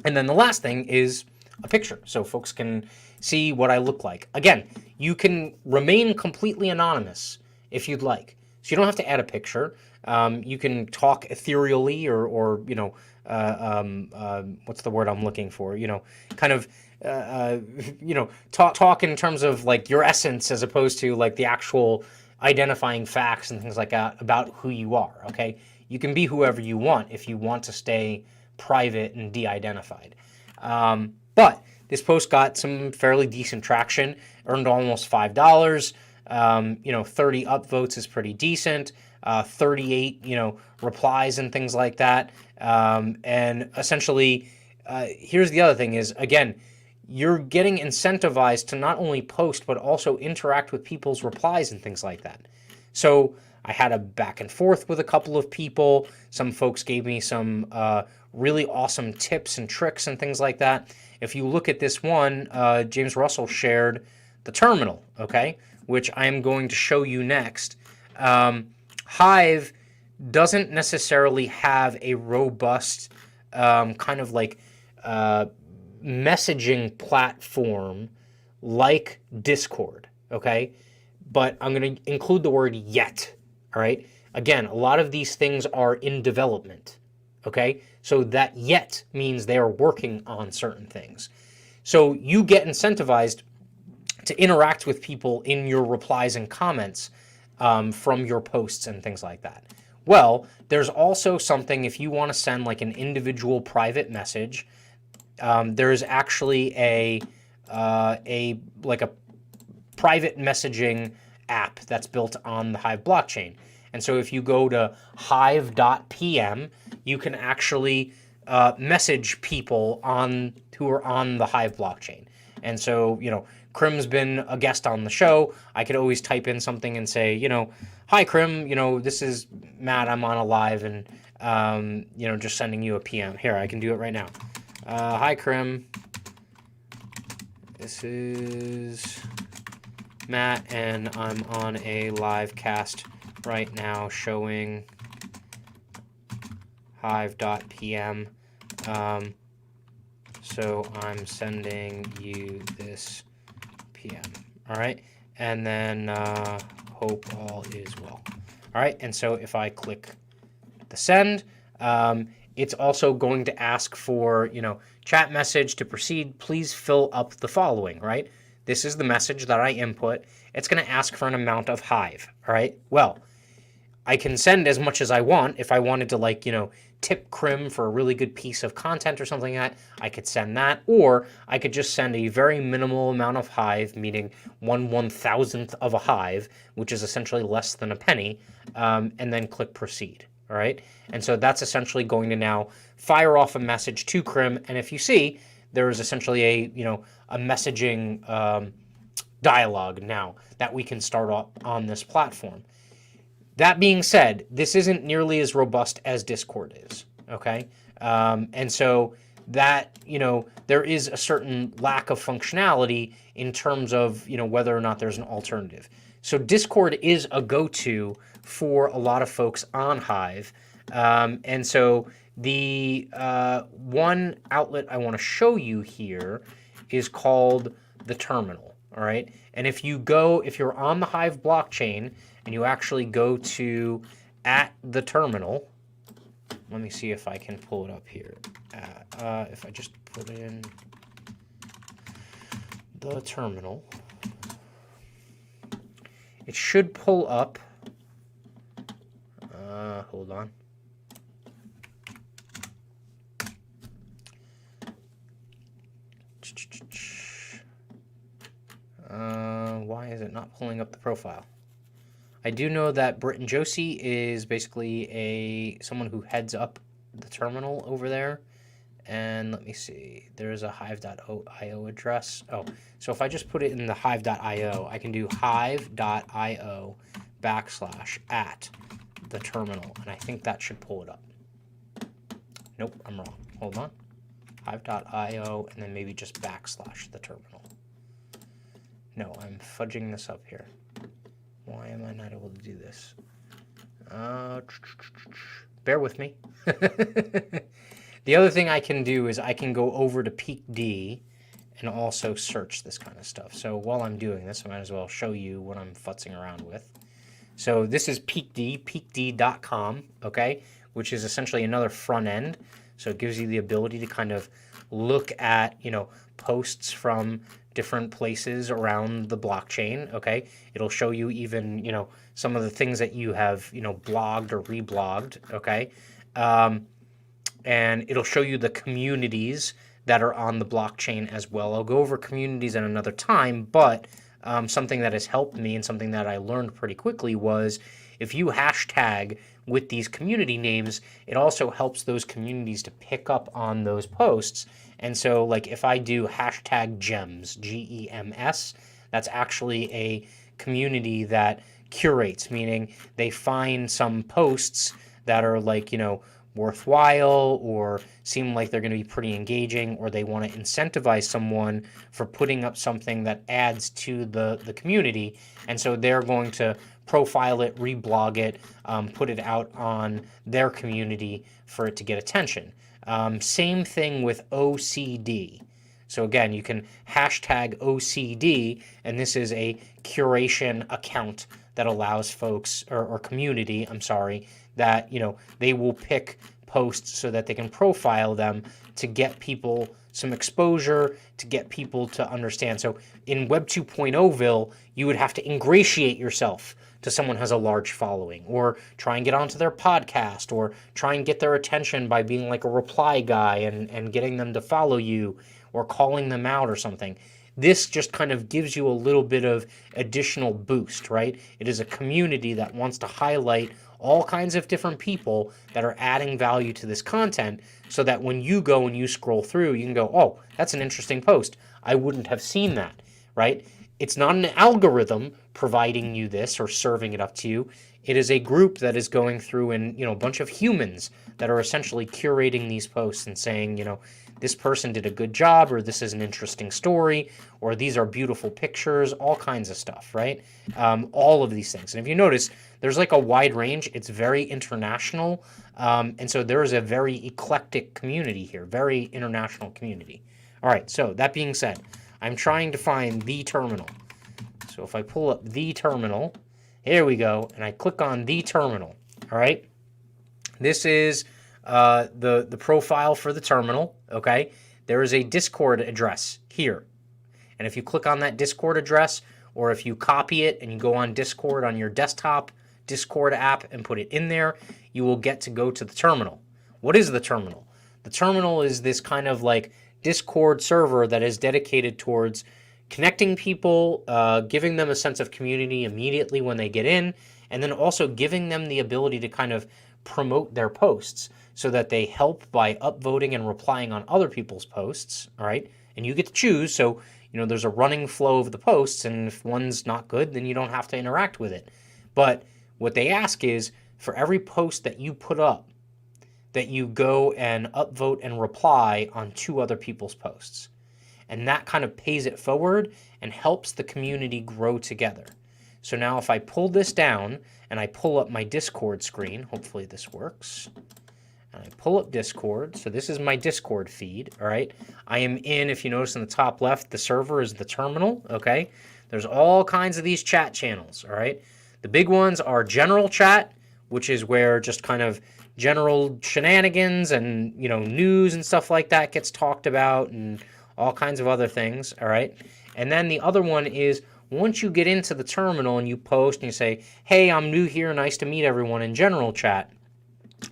And then the last thing is a picture so folks can see what I look like. Again, you can remain completely anonymous if you'd like. So you don't have to add a picture. You can talk ethereally or what's the word I'm looking for? Kind of, talk in terms of like your essence as opposed to like the actual identifying facts and things like that about who you are, okay? You can be whoever you want if you want to stay private and de-identified. But this post got some fairly decent traction, earned almost $5. 30 upvotes is pretty decent. 38, replies and things like that. And essentially, here's the other thing is, again, you're getting incentivized to not only post, but also interact with people's replies and things like that. So I had a back and forth with a couple of people. Some folks gave me some really awesome tips and tricks and things like that. If you look at this one, James Russell shared the terminal, okay, which I am going to show you next. Hive doesn't necessarily have a robust kind of like messaging platform like Discord, okay? But I'm going to include the word yet, all right? Again, a lot of these things are in development, okay? So that yet means they are working on certain things. So you get incentivized to interact with people in your replies and comments from your posts and things like that, Well, there's also something if you want to send like an individual private message. There's actually a like a private messaging app that's built on the Hive blockchain. And so if you go to hive.pm, you can actually message people who are on the Hive blockchain. And so, Krim's been a guest on the show. I could always type in something and say, hi Krim, this is Matt, I'm on a live and just sending you a PM. Here, I can do it right now. Hi Krim. This is Matt, and I'm on a live cast right now showing hive.pm. So I'm sending you this PM. All right. And then hope all is well. All right. And so if I click the send, it's also going to ask for, chat message to proceed. Please fill up the following, right? This is the message that I input. It's going to ask for an amount of Hive, all right? Well, I can send as much as I want. If I wanted to tip Krim for a really good piece of content or something like that, I could send that. Or I could just send a very minimal amount of Hive, meaning 1/1000th of a Hive, which is essentially less than a penny, and then click proceed. All right. And so that's essentially going to now fire off a message to Krim. And if you see, there is essentially a messaging dialogue now that we can start off on this platform. That being said, this isn't nearly as robust as Discord is. Okay. And so that, there is a certain lack of functionality in terms of, whether or not there's an alternative. So Discord is a go-to for a lot of folks on Hive. And so the one outlet I want to show you here is called the terminal. All right. And if you're on the Hive blockchain and you actually go to @the terminal, let me see if I can pull it up here. If I just put in the terminal, it should pull up. Hold on. Why is it not pulling up the profile? I do know that Britton Josie is basically someone who heads up the terminal over there. And let me see, there's a hive.io address. Oh, so if I just put it in the hive.io, I can do hive.io / the terminal. And I think that should pull it up. Nope, I'm wrong. Hold on. Hive.io and then maybe just / the terminal. No, I'm fudging this up here. Why am I not able to do this? Bear with me. The other thing I can do is I can go over to PeakD and also search this kind of stuff. So while I'm doing this, I might as well show you what I'm futzing around with. So this is PeakD, peakd.com, okay, which is essentially another front end. So it gives you the ability to kind of look at, posts from different places around the blockchain, okay? It'll show you even, some of the things that you have, blogged or reblogged, okay? And it'll show you the communities that are on the blockchain as well. I'll go over communities at another time, but something that has helped me and something that I learned pretty quickly was if you hashtag with these community names, it also helps those communities to pick up on those posts. And so like if I do hashtag gems, GEMS, that's actually a community that curates, meaning they find some posts that are like, worthwhile or seem like they're going to be pretty engaging, or they want to incentivize someone for putting up something that adds to the community. And so they're going to profile it, reblog it, put it out on their community for it to get attention. Same thing with OCD. So again, you can hashtag OCD, and this is a curation account that allows folks, or community, I'm sorry, that, they will pick posts so that they can profile them to get people some exposure, to get people to understand. So in Web 2.0ville, you would have to ingratiate yourself to someone who has a large following, or try and get onto their podcast, or try and get their attention by being like a reply guy and getting them to follow you, or calling them out or something. This just kind of gives you a little bit of additional boost, right? It is a community that wants to highlight all kinds of different people that are adding value to this content, so that when you go and you scroll through, you can go, oh, that's an interesting post. I wouldn't have seen that, right? It's not an algorithm providing you this or serving it up to you. It is a group that is going through, and a bunch of humans that are essentially curating these posts and saying, this person did a good job, or this is an interesting story, or these are beautiful pictures, all kinds of stuff, right? All of these things. And if you notice, there's like a wide range. It's very international. And so there is a very eclectic community here, very international community. All right, so that being said, I'm trying to find the terminal. So if I pull up the terminal, here we go, and I click on the terminal, all right? This is the profile for the terminal, okay? There is a Discord address here. And if you click on that Discord address, or if you copy it and you go on Discord on your desktop Discord app and put it in there, you will get to go to the terminal. What is the terminal? The terminal is this kind of like Discord server that is dedicated towards connecting people, giving them a sense of community immediately when they get in, and then also giving them the ability to kind of promote their posts so that they help by upvoting and replying on other people's posts, all right? And you get to choose, so there's a running flow of the posts, and if one's not good, then you don't have to interact with it. But what they ask is, for every post that you put up, that you go and upvote and reply on 2 other people's posts. And that kind of pays it forward and helps the community grow together. So now if I pull this down and I pull up my Discord screen, hopefully this works, and I pull up Discord, so this is my Discord feed, all right? I am in, if you notice in the top left, the server is the terminal, okay? There's all kinds of these chat channels, all right? The big ones are general chat, which is where just kind of general shenanigans and, news and stuff like that gets talked about, and all kinds of other things, all right? And then the other one is, once you get into the terminal and you post and you say, hey, I'm new here, nice to meet everyone in general chat,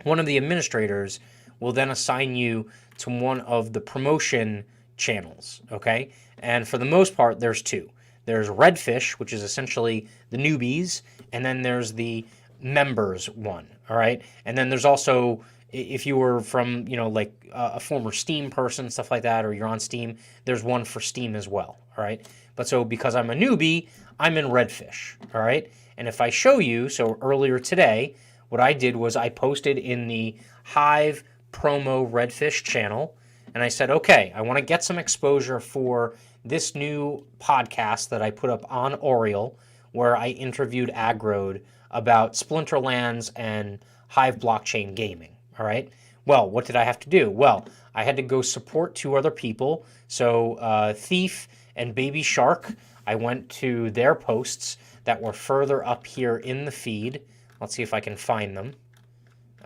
one of the administrators will then assign you to one of the promotion channels, okay? And for the most part, there's 2. There's Redfish, which is essentially the newbies, and then there's the members one, all right? And then there's also, if you were from, like a former Steam person, stuff like that, or you're on Steam, there's one for Steam as well, all right? But so because I'm a newbie, I'm in Redfish, all right? And if I show you, so earlier today, what I did was I posted in the Hive promo Redfish channel, and I said, okay, I want to get some exposure for this new podcast that I put up on Oriole, where I interviewed Agrode about Splinterlands and Hive blockchain gaming, all right? Well, what did I have to do? Well, I had to go support 2 other people. So Thief and Baby Shark, I went to their posts that were further up here in the feed. Let's see if I can find them.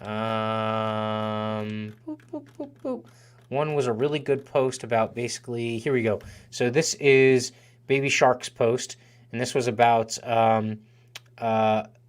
Boop, boop, boop, boop. One was a really good post about basically, here we go. So this is Baby Shark's post, and this was about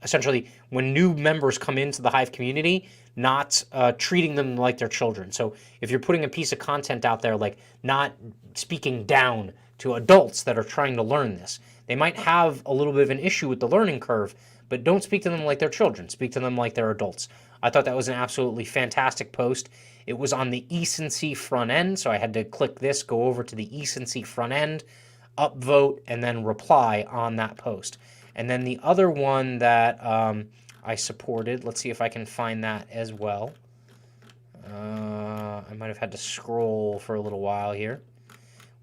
essentially when new members come into the Hive community, not treating them like their children. So if you're putting a piece of content out there, like not speaking down to adults that are trying to learn this, they might have a little bit of an issue with the learning curve, but don't speak to them like they're children. Speak to them like they're adults. I thought that was an absolutely fantastic post. It was on the eSency front end, so I had to click this, go over to the eSency front end, upvote, and then reply on that post. And then the other one that I supported, let's see if I can find that as well. I might have had to scroll for a little while here.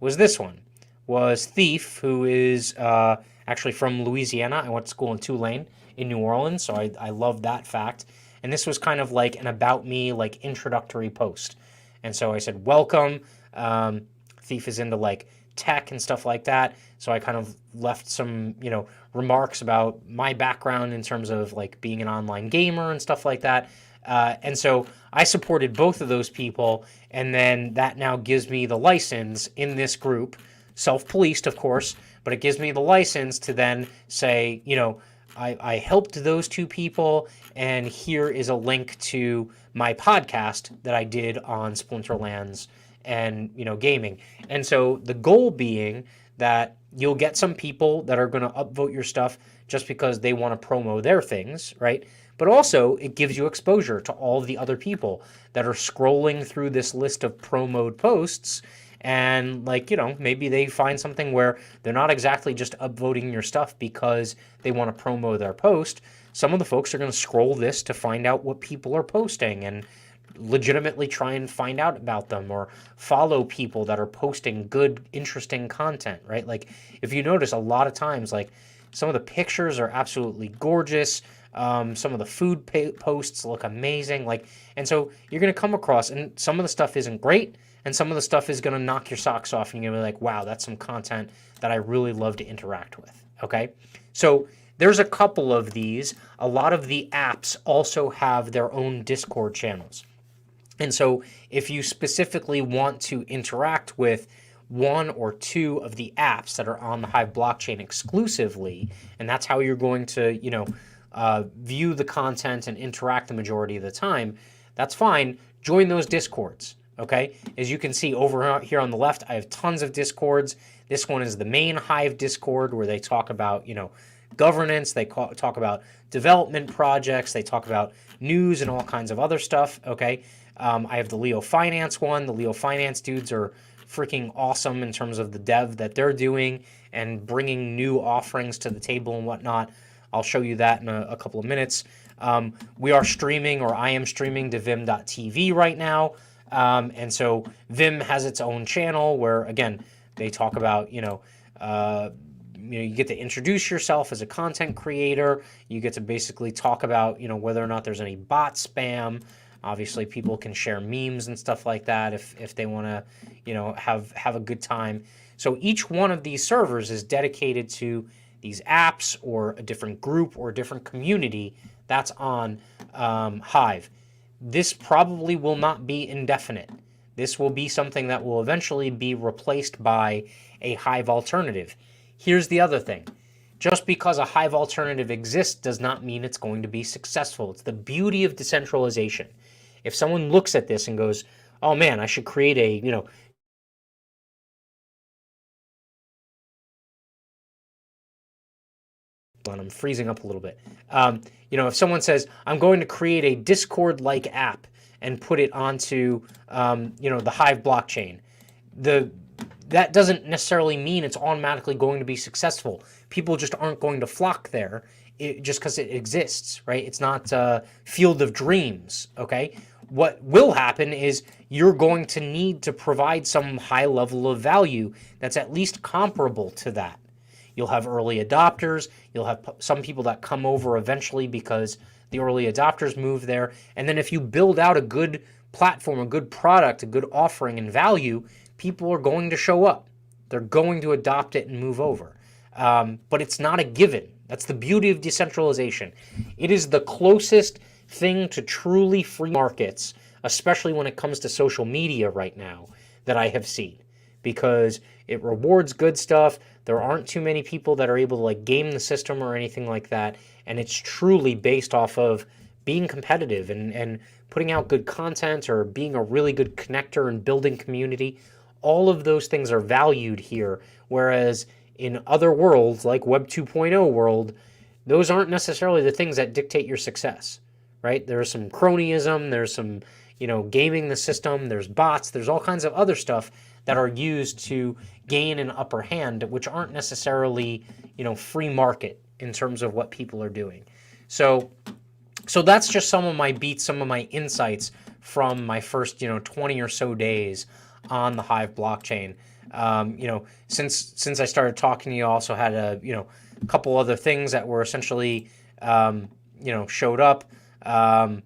Was this one. Was Thief, who is actually from Louisiana. I went to school in Tulane in New Orleans, so I love that fact. And this was kind of like an about me, like introductory post. And so I said, welcome. Thief is into like tech and stuff like that. So I kind of left some, remarks about my background in terms of like being an online gamer and stuff like that. And so I supported both of those people, and then that now gives me the license in this group, self-policed, of course, but it gives me the license to then say, I helped those two people, and here is a link to my podcast that I did on Splinterlands and, gaming. And so the goal being that you'll get some people that are going to upvote your stuff just because they want to promo their things, right? But also it gives you exposure to all of the other people that are scrolling through this list of promoted posts, and maybe they find something where they're not exactly just upvoting your stuff because they want to promo their post. Some of the folks are going to scroll this to find out what people are posting and legitimately try and find out about them, or follow people that are posting good, interesting content, right? Like if you notice, a lot of times, like some of the pictures are absolutely gorgeous. Some of the food posts look amazing. And so you're going to come across, and some of the stuff isn't great, and some of the stuff is going to knock your socks off, and you're going to be like, wow, that's some content that I really love to interact with. Okay. So there's a couple of these. A lot of the apps also have their own Discord channels. And so if you specifically want to interact with one or two of the apps that are on the Hive blockchain exclusively, and that's how you're going to, view the content and interact the majority of the time, that's fine. Join those Discords, okay? As you can see over here on the left, I have tons of Discords. This one is the main Hive Discord, where they talk about, governance, they talk about development projects, they talk about news and all kinds of other stuff, okay? I have the Leo Finance one. The Leo Finance dudes are freaking awesome in terms of the dev that they're doing and bringing new offerings to the table and whatnot. I'll show you that in a couple of minutes. We are streaming, or I am streaming, to Vim.tv right now. And so Vim has its own channel where, again, they talk about, you get to introduce yourself as a content creator. You get to basically talk about, whether or not there's any bot spam. Obviously, people can share memes and stuff like that if they want to, have a good time. So each one of these servers is dedicated to these apps, or a different group, or a different community that's on Hive. This probably will not be indefinite. This will be something that will eventually be replaced by a Hive alternative. Here's the other thing. Just because a Hive alternative exists does not mean it's going to be successful. It's the beauty of decentralization. If someone looks at this and goes, oh man, I should create a, I'm freezing up a little bit. If someone says, I'm going to create a Discord-like app and put it onto, the Hive blockchain, that doesn't necessarily mean it's automatically going to be successful. People just aren't going to flock there just because it exists, right? It's not a field of dreams, okay? What will happen is you're going to need to provide some high level of value that's at least comparable to that. You'll have early adopters. You'll have some people that come over eventually because the early adopters move there. And then if you build out a good platform, a good product, a good offering and value, people are going to show up. They're going to adopt it and move over. But it's not a given. That's the beauty of decentralization. It is the closest thing to truly free markets, especially when it comes to social media right now, that I have seen. Because it rewards good stuff. There aren't too many people that are able to game the system or anything like that. And it's truly based off of being competitive and putting out good content, or being a really good connector and building community. All of those things are valued here. Whereas in other worlds, like Web 2.0 world, those aren't necessarily the things that dictate your success, right? There's some cronyism, there's some, gaming the system, there's bots, there's all kinds of other stuff that are used to gain an upper hand, which aren't necessarily, free market in terms of what people are doing. So that's just some of my beats, some of my insights from my first, 20 or so days on the Hive blockchain. Since I started talking to you, I also had a couple other things that were essentially showed up. The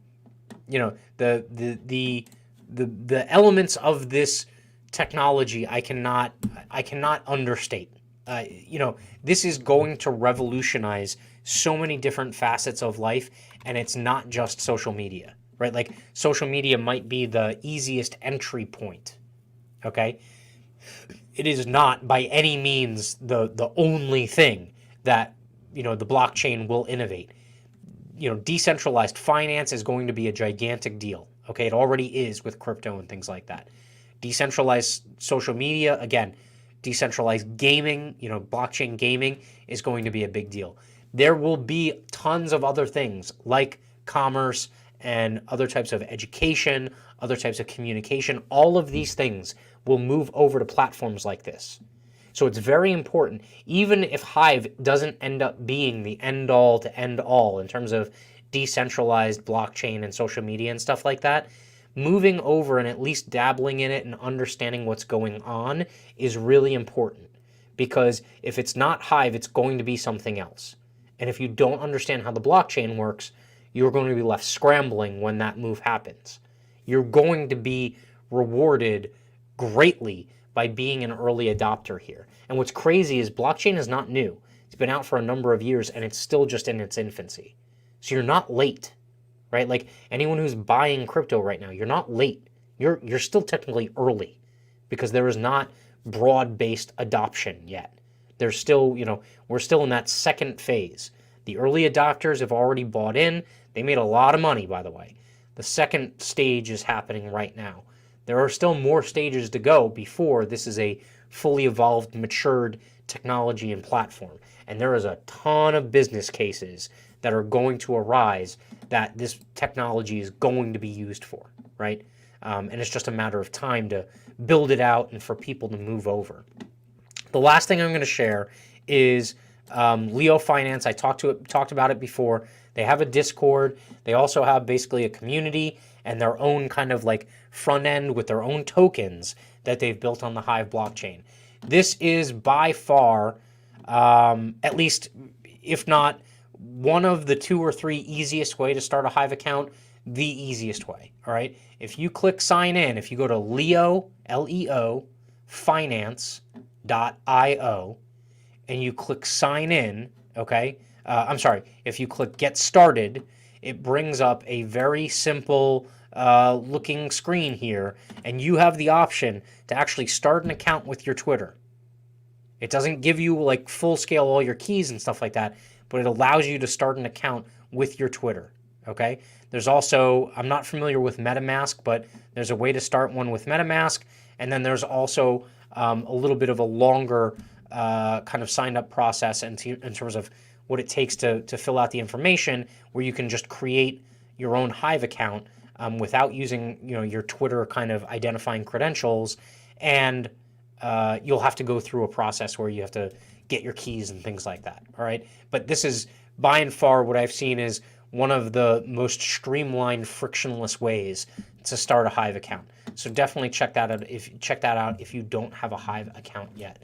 elements of this technology I cannot understate. This is going to revolutionize so many different facets of life, and it's not just social media, right? Like, social media might be the easiest entry point, okay? It is not by any means the only thing that, the blockchain will innovate. Decentralized finance is going to be a gigantic deal, okay? It already is with crypto and things like that. Decentralized social media, again, decentralized gaming, blockchain gaming is going to be a big deal. There will be tons of other things like commerce and other types of education, other types of communication. All of these things will move over to platforms like this. So it's very important, even if Hive doesn't end up being the end-all to end-all in terms of decentralized blockchain and social media and stuff like that, moving over and at least dabbling in it and understanding what's going on is really important. Because if it's not Hive, it's going to be something else. And if you don't understand how the blockchain works, you're going to be left scrambling when that move happens. You're going to be rewarded greatly by being an early adopter here. And what's crazy is blockchain is not new. It's been out for a number of years and it's still just in its infancy. So you're not late, right? Like, anyone who's buying crypto right now, you're not late. You're still technically early because there is not broad-based adoption yet. There's still, we're still in that second phase. The early adopters have already bought in. They made a lot of money, by the way. The second stage is happening right now. There are still more stages to go before this is a fully evolved, matured technology and platform. And there is a ton of business cases that are going to arise that this technology is going to be used for, right? And it's just a matter of time to build it out and for people to move over. The last thing I'm going to share is Leo Finance. I talked about it before. They have a Discord. They also have basically a community and their own kind of like front end with their own tokens that they've built on the Hive blockchain. This is by far, at least if not one of the 2 or 3 easiest way to start a Hive account, the easiest way, all right? If you click sign in, if you go to Leo, Leo, finance.io, and you click sign in, okay? If you click get started, it brings up a very simple looking screen here, and you have the option to actually start an account with your Twitter. It doesn't give you like full scale all your keys and stuff like that, but it allows you to start an account with your Twitter, okay? There's also, I'm not familiar with MetaMask, but there's a way to start one with MetaMask, and then there's also a little bit of a longer kind of sign up process in terms of what it takes to fill out the information, where you can just create your own Hive account without using your Twitter kind of identifying credentials, and you'll have to go through a process where you have to get your keys and things like that. All right, but this is by and far what I've seen is one of the most streamlined, frictionless ways to start a Hive account. So definitely check that out if you don't have a Hive account yet.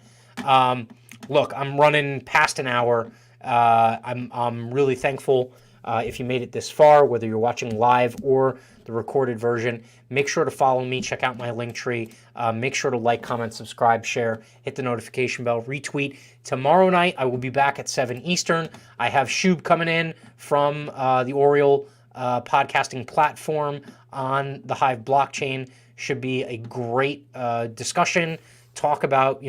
Look, I'm running past an hour. I'm really thankful if you made it this far, whether you're watching live or the recorded version. Make sure to follow me. Check out my link tree. Make sure to like, comment, subscribe, share, hit the notification bell, retweet. Tomorrow night, I will be back at 7 Eastern. I have Shub coming in from the Oriole podcasting platform on the Hive blockchain. Should be a great discussion. Talk about,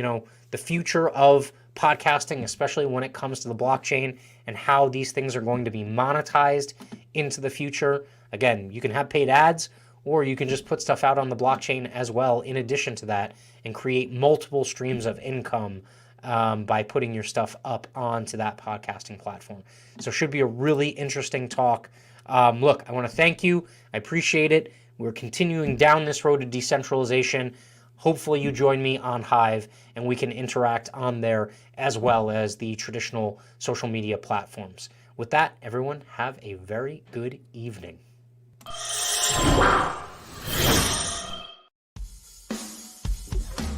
the future of podcasting, especially when it comes to the blockchain and how these things are going to be monetized into the future. Again, you can have paid ads, or you can just put stuff out on the blockchain as well in addition to that and create multiple streams of income by putting your stuff up onto that podcasting platform. So should be a really interesting talk. Look, I want to thank you. I appreciate it. We're continuing down this road to decentralization. Hopefully you join me on Hive and we can interact on there as well as the traditional social media platforms. With that, everyone, have a very good evening.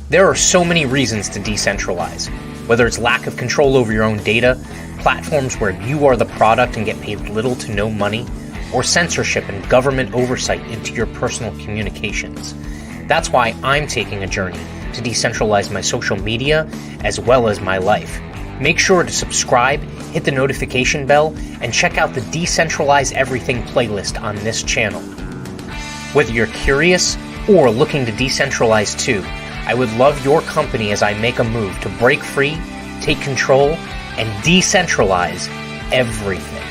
There are so many reasons to decentralize, whether it's lack of control over your own data, platforms where you are the product and get paid little to no money, or censorship and government oversight into your personal communications. That's why I'm taking a journey to decentralize my social media as well as my life. Make sure to subscribe, hit the notification bell, and check out the Decentralize Everything playlist on this channel. Whether you're curious or looking to decentralize too, I would love your company as I make a move to break free, take control, and decentralize everything.